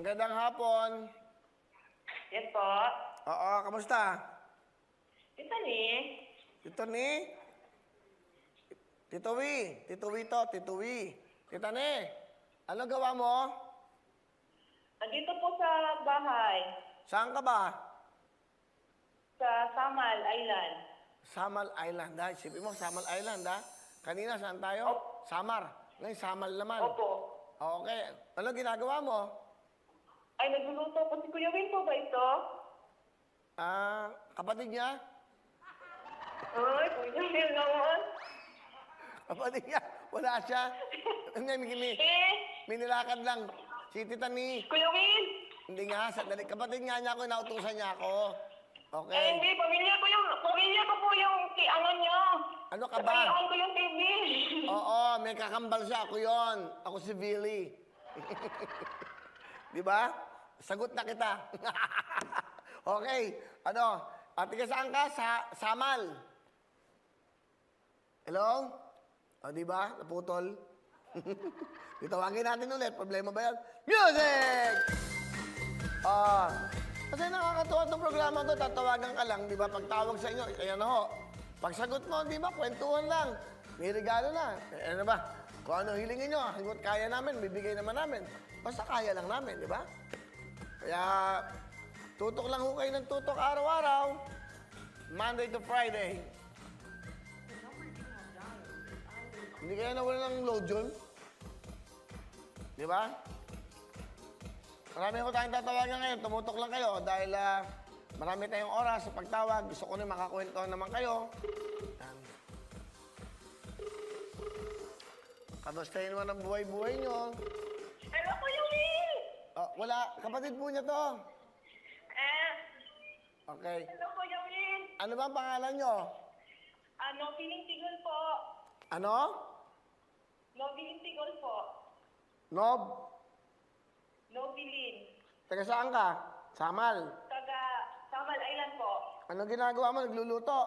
Magandang hapon. Yes po. Oo, kamusta? Ito ni. Tito ni? Tito Wi. Tito Wi to, Tito Wi. Tita ni, ano gawa mo? Nandito po sa bahay. Saan ka ba? Sa Samal Island. Samal Island, ha? Isipin mo, Samal Island, ha? Kanina, saan tayo? Samar. Ngayon, Samal naman. Opo. Okay. Ano ginagawa mo? Ay, nagluluto po si Kuya Win po ba ito? Kapatid niya? Ay, Kuya Win naman. Kapatid niya? Wala siya. Hindi, may nilakad lang. Si Tita ni. Kuya Win! Hindi nga, sandali. Kapatid nga niya ako, nautusan niya ako. Eh, Okay. hindi. Pamilya ko po yung ano niyo. Ano ka ba? Kailangan ko yung TV. Oo, may kakambal siya. Ako yon. Ako si Billy. Di ba? Sagot na kita. Okay. Ano? Ate, saan ka? Sa Samal. Hello? O, di ba? Naputol. Itawagin natin ulit. Problema ba yan? Music! Kasi nakakatuwa itong programa to. Tatawagan ka lang, di ba? Pagtawag sa inyo, kaya na ho. Pagsagot mo, di ba? Kwentuhan lang. May regalo na. Eh, ano ba? Kung ano hilingin nyo, hanggot kaya namin, bibigay naman namin. Basta kaya lang namin, di ba? Kaya, tutok lang ho kayo ng tutok araw-araw. Monday to Friday. Hindi kaya nawala ng load yun? Di ba? Marami ko tayong tatawagan ngayon. Tumutok lang kayo dahil marami tayong oras sa pagtawag. Gusto ko na makakwento naman kayo. Yan. Kamustahin naman ang buhay-buhay nyo. Hello, Kuya Win! Wala. Kapatid po niya to. Okay. Hello, Kuya Win! Ano ba ang pangalan nyo? Feeling Tigol po. Ano? Feeling Tigol po. Nob? Nobilin. Taga saan ka? Samal. Taga Samal Island po. Ano ginagawa mo? Nagluluto?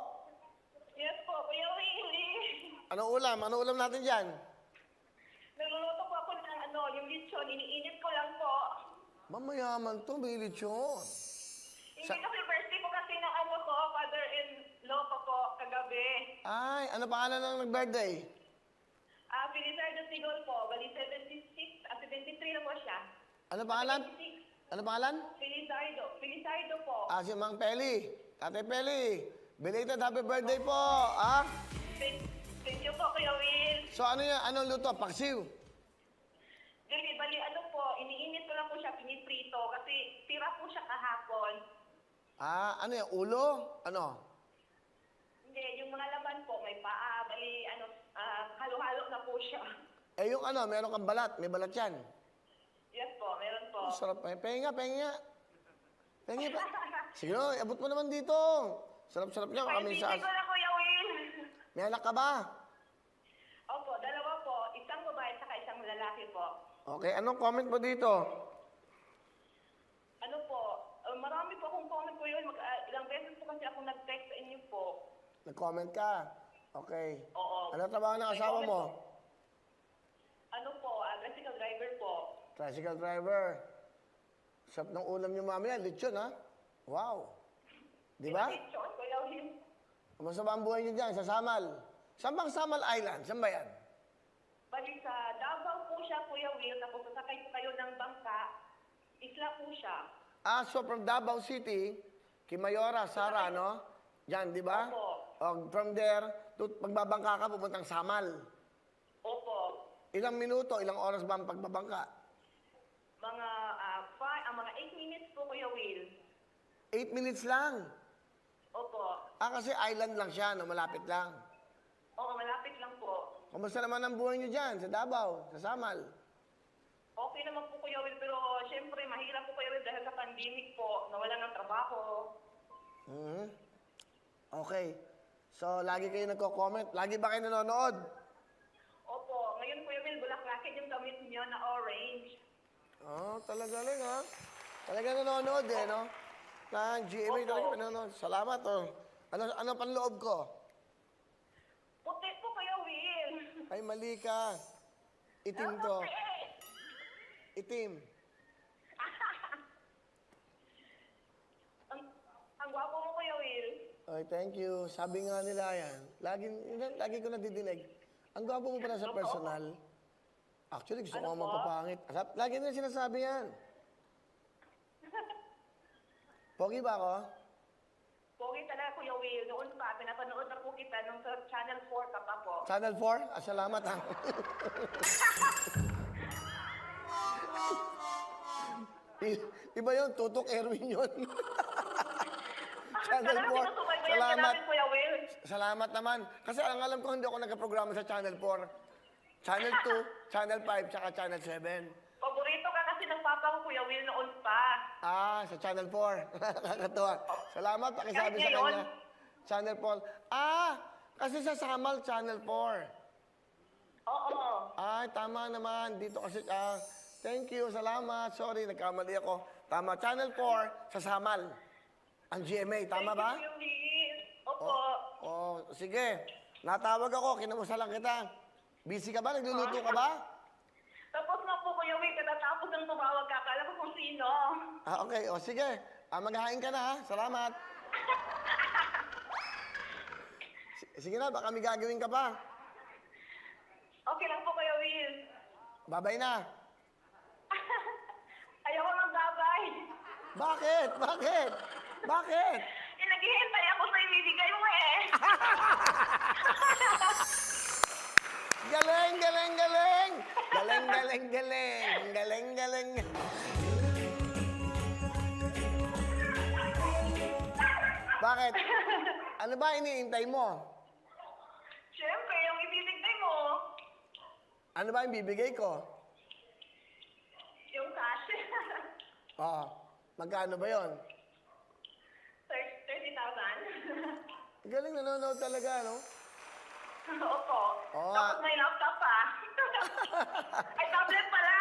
Yes po, Kuya Win. Ano ulam? Ano ulam natin dyan? Nagluluto po ako ng yung lechon. Iniinit ko lang po. Mamayaman to, may lechon. Hindi kasi birthday po kasi ng ko, father-in-law ko po, kagabi. Ay, ano pangalan ng nag-birthday? Felizardo Sigol po, bali 73 na po siya. Ano pangalan? 76. Ano pangalan? Felizardo po. Si Mang Peli. Tate Peli. Belated happy birthday po. Thank you po, Kuya Will. So ano yan? Ano luto? Paksiw? Dili, bali po, iniinit ko lang po siya, piniprito, kasi tira po siya kahapon. Ano yan? Ulo? Ano? Hindi, yung mga laman po, may paa, bali halo-halo na po siya. Yung meron kang balat. May balat yan. Yes po, meron po. Sarap pa. Penga. Penga pa. Sige, abot mo naman dito. Sarap-sarap niya. Kami sa... Ko na, Kuya Will. May anak ka ba? Opo, dalawa po. Isang babae at isang lalaki po. Okay, anong comment mo dito? Ano po, marami po akong comment po yun. Ilang beses po kasi ako nag-text sa inyo po. Nag-comment ka? Okay. Oo. Ano trabaho ng May asawa comment mo? po. Ano po, tricycle driver po. Tricycle driver. Sarap ng ulam niyo mamaya. Lechon, ha? Wow. Di ba? Lechon, Kuya Will. Kamusta ba ang buhay niyo dyan sa Samal? Saan bang Samal Island? Saan ba yan? Bali sa Davao po siya, Kuya Will. Tapos sasakay po kayo ng bangka. Isla po siya. So from Davao City, Kimayora, Sara, no? Yan, di ba? Opo. From there, pagbabangka ka, pupuntang Samal. Opo. Ilang minuto, ilang oras ba ang pagbabangka? Mga 8 minutes po, Kuya Will. 8 minutes lang. Opo. Kasi island lang siya, no? Malapit lang. Oo, malapit lang po. Kamusta naman ang buhay niyo dyan, sa Davao, sa Samal? Okay naman po, Kuya Will, pero syempre, mahirap po, Kuya Will, dahil sa pandemic po, nawalan ng trabaho. Okay. So, lagi kayo nagko-comment. Lagi ba kayo nanonood? Opo. Ngayon, Kuya Will, bulaklakin yung gamit niyo na orange. Talaga lang, ha? Talaga nanonood, no? Na GMA talaga pinanonood. Salamat, Ano panloob ko? Puti po, Kuya Will. Ay, mali ka. Itim to. Itim. Ay, thank you. Sabi nga nila yan, lagi ko nadidinig. Ang gwapo mo pala sa personal. Actually, gusto ko nga magpapangit. Lagi nila sinasabi yan. Pogi ba ako? Pogi talaga, Kuya Will. Noon pa, pinapanood na po kita nung sa Channel 4 ka pa po. Channel 4? Salamat ha. Iba yun, Tutok Erwin yun. Channel 4. Salamat. Namin, Kuya Will. Salamat naman. Kasi ang alam ko, hindi ako nagka-programa sa Channel 4. Channel 2, Channel 5, tsaka Channel 7. Paborito ka kasi ng papa ko, Kuya Will, noon pa. Sa Channel 4. Nakakatuwa. Salamat, pakisabi Kahit sa ngayon. kanya. Channel 4. Kasi sa Samal, Channel 4. Oo. Ay, tama naman. Dito kasi, thank you, salamat. Sorry, nagkamali ako. Tama, Channel 4 sa Samal. Ang GMA, tama ba? Thank you, Kuya Will. Opo. Sige. Natawag ako, kinamusta lang kita. Busy ka ba? Nagluluto ka ba? Tapos na po, Kuya Will, katatapos ng tumawag ka. Akala ko kung sino. Okay, sige. Maghahain ka na, ha? Salamat. Sige na, baka may gagawin ka pa. Okay lang po, Kuya Will. Babay na. Ayoko magbabay. Bakit? Bakit? Bakit? Naghihintay ako sa ibibigay mo eh. Galing, galing, galing! Galing, galing, galing! Galing, galing! Bakit? Ano ba iniintay mo? Siyempre, yung ibibigay mo, Ano ba yung bibigay ko? yung cash. Magkano ba yon? 30,000. Galing, nanonood talaga, no? Opo. Oo. Tapos may laptop pa. Ay, tablet pala.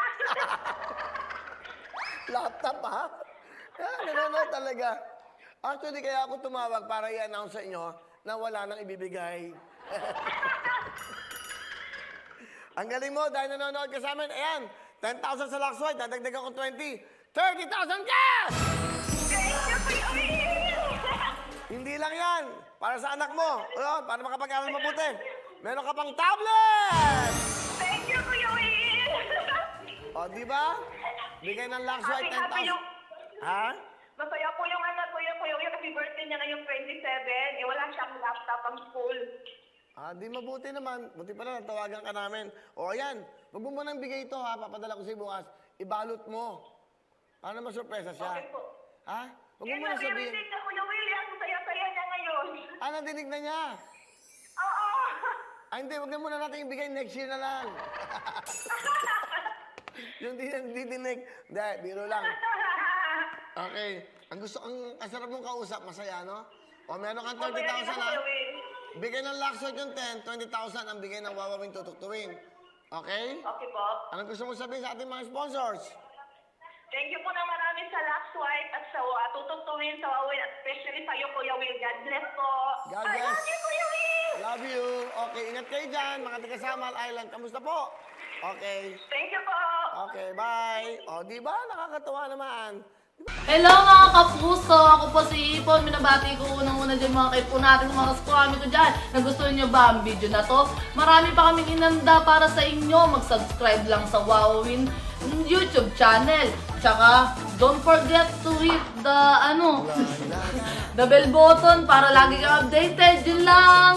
Laptop, ha? Nanonood talaga. Actually, kaya ako tumawag para i-announce sa inyo na wala nang ibibigay. Ang galing mo, dahil nanonood ka sa amin, ayan, 10,000 sa Luxwide, dadagdagan ko 20, 30,000 cash! Thank you, Kuya Will. Hindi lang yan, para sa anak mo, para makapag-aral mabuti. Meron ka pang tablet! Thank you, Kuya Will. Di ba? Bigay ng Luxwide, Happy 10,000. yung... Ha? Masaya po yung anak ko, Kuya Will, kasi birthday niya ngayong 27. Wala siyang laptop ang school. Di mabuti naman. Buti pala, natawagan ka namin. Ayan, wag mo munang bigay ito, ha? Papadala ko sa'yo bukas. Ibalot mo. Para masurpresa siya. Okay po. Ha? Wag mo Yan, muna sabihin. narinig na Kuya Will. Yan, saya-saya niya ngayon. Nadinig na niya. Oo. Hindi, wag na muna natin ibigay. Next year na lang. Yung didinig. Hindi, biro lang. Okay. Ang sarap mong kausap, masaya, no? Meron kang 30,000, ha? Bigay ng Luxwide yung 10, 20,000 ang bigay ng Wawawing Tutuktuin. Okay? Okay po. Anong gusto mo sabihin sa ating mga sponsors? Thank you po na marami sa Luxwide at sa Tutuktuin sa Huawei, at especially sa iyo, Kuya Will. God bless po. God I bless. love you, Kuya Will. Love you. Okay, ingat kayo dyan, mga taga Samal Island. Kamusta po? Okay. Thank you po. Okay, bye. Di ba? Nakakatuwa naman. Hello mga kapuso! Ako po si Ipon. Minabati ko unang-una dyan mga kaipo natin, mga kaskwami ko dyan. Nagustuhan nyo ba ang video na to? Marami pa kaming inanda para sa inyo. Mag-subscribe lang sa Wowin YouTube channel. Tsaka, don't forget to hit the, the bell button para lagi kang updated. Yun lang!